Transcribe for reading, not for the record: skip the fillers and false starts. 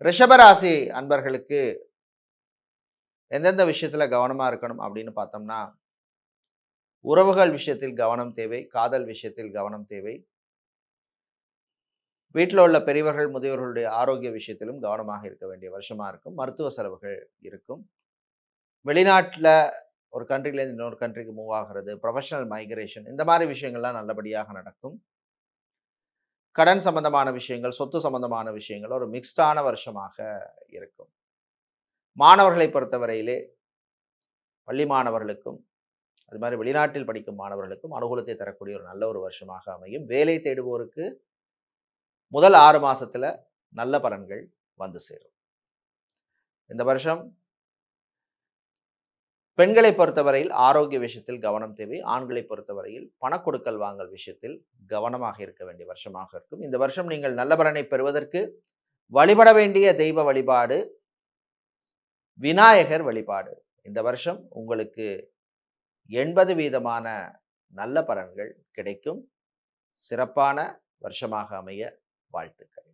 ரிஷபராசி அன்பர்களுக்கு எந்தெந்த விஷயத்துல கவனமா இருக்கணும் அப்படின்னு பார்த்தோம்னா, உறவுகள் விஷயத்தில் கவனம் தேவை. காதல் விஷயத்தில் கவனம் தேவை. வீட்டில உள்ள பெரியவர்கள், முதியவர்களுடைய ஆரோக்கிய விஷயத்திலும் கவனமாக இருக்க வேண்டிய வருஷமா இருக்கும். மருத்துவ செலவுகள் இருக்கும். வெளிநாட்ல ஒரு கண்ட்ரிலேருந்து இன்னொரு கண்ட்ரிக்கு மூவ் ஆகுறது, புரொஃபஷனல் மைக்ரேஷன் இந்த மாரி விஷயங்கள்லாம் நல்லபடியாக நடக்கும். கடன் சம்பந்தமான விஷயங்கள், சொத்து சம்பந்தமான விஷயங்கள் ஒரு மிக்ஸ்டான வருஷமாக இருக்கும். மாணவர்களை பொறுத்தவரையிலே பள்ளி மாணவர்களுக்கும், அது மாரி வெளிநாட்டில் படிக்கும் மாணவர்களுக்கும் அனுகூலத்தை தரக்கூடிய ஒரு நல்ல ஒரு வருஷமாக அமையும். வேலை தேடுவோருக்கு முதல் 6 மாசத்துல நல்ல பலன்கள் வந்து சேரும். இந்த வருஷம் பெண்களை பொறுத்தவரையில் ஆரோக்கிய விஷயத்தில் கவனம் தேவை. ஆண்களை பொறுத்தவரையில் பணக்கொடுக்கல் வாங்கல் விஷயத்தில் கவனமாக இருக்க வேண்டிய வருஷமாக இருக்கும். இந்த வருஷம் நீங்கள் நல்ல பலனை பெறுவதற்கு வழிபட வேண்டிய தெய்வ வழிபாடு விநாயகர் வழிபாடு. இந்த வருஷம் உங்களுக்கு 80% நல்ல பலன்கள் கிடைக்கும். சிறப்பான வருஷமாக அமைய வாழ்த்துக்கள்.